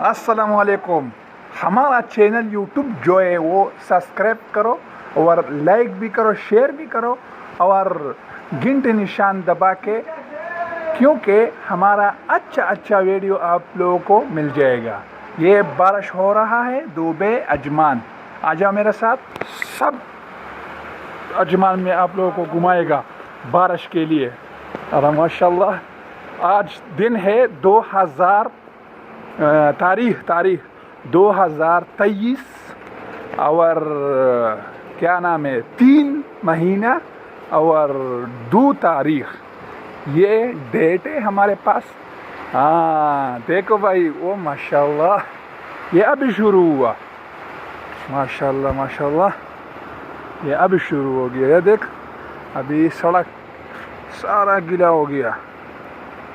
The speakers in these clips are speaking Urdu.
السلام علیکم. ہمارا چینل یوٹیوب جو ہے وہ سبسکرائب کرو اور لائک بھی کرو، شیئر بھی کرو اور گھنٹے نشان دبا کے، کیونکہ ہمارا اچھا ویڈیو آپ لوگوں کو مل جائے گا. یہ بارش ہو رہا ہے دوبے اجمان. آ جاؤ میرے ساتھ، سب اجمان میں آپ لوگوں کو گھمائے گا بارش کے لیے. اور ماشاء اللہ آج دن ہے 2023 اور کیا نام ہے 3 مہینہ اور 2 تاریخ یہ ڈیٹ ہے ہمارے پاس. دیکھو بھائی، وہ ماشاء اللہ یہ ابھی شروع ہوا. ماشاء اللہ یہ ابھی شروع ہو گیا. یہ دیکھ، ابھی سڑک سارا گیلا ہو گیا.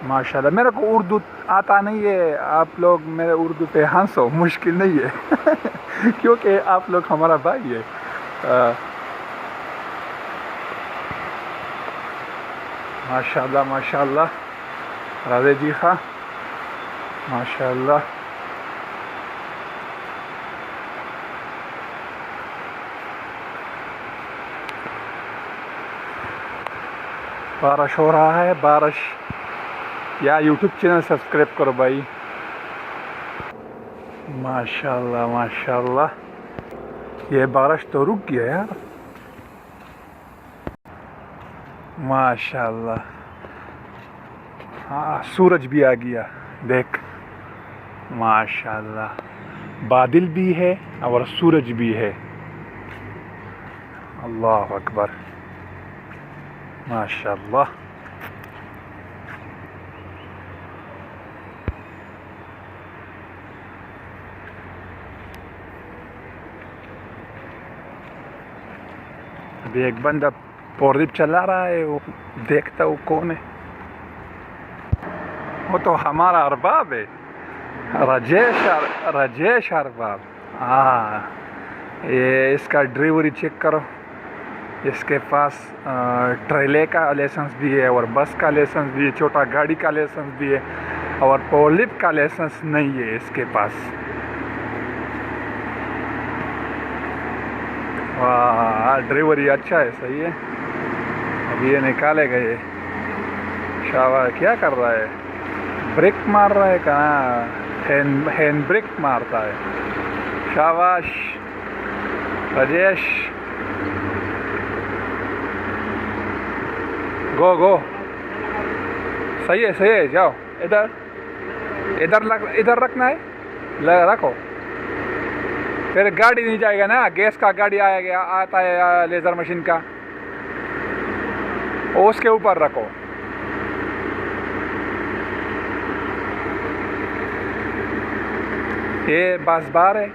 ماشاء اللہ. میرے کو اردو آتا نہیں ہے، آپ لوگ میرے اردو پہ ہنسو، مشکل نہیں ہے کیونکہ آپ لوگ ہمارا بھائی ہے. ماشاء اللہ راضی جی خان، ماشاء اللہ. بارش ہو رہا ہے، بارش. یا یوٹیوب چینل سبسکرائب کرو بھائی. ماشاء اللہ یہ بارش تو رک گیا یار. ماشاء اللہ. ہاں، سورج بھی آ گیا دیکھ. ماشاء اللہ بادل بھی ہے اور سورج بھی ہے. اللہ اکبر. ماشاء اللہ. ابھی ایک بندہ پورڈپ چلا رہا ہے، وہ دیکھتا وہ کون ہے. وہ تو ہمارا ارباب ہے، راجیش ارباب. یہ اس کا ڈرائیوری چیک کرو. اس کے پاس ٹریلے کا لائسنس بھی ہے اور بس کا لائسنس بھی ہے، چھوٹا گاڑی کا لائسنس بھی ہے، اور پورڈپ کا لائسنس نہیں ہے اس کے پاس. ڈرائیوری اچھا ہے، صحیح ہے. ابھی یہ نکالے گئے. شاباش. کیا کر رہا ہے؟ بریک مار رہا ہے کہاں؟ ہینڈ بریک مارتا ہے. شاباش راجیش. گو. صحیح ہے. جاؤ ادھر رکھنا ہے، رکھو. پھر گاڑی نہیں جائے گا نا، گیس کا گاڑی آتا ہے لیزر مشین کا، اس کے اوپر رکھو. یہ بس بار ہے.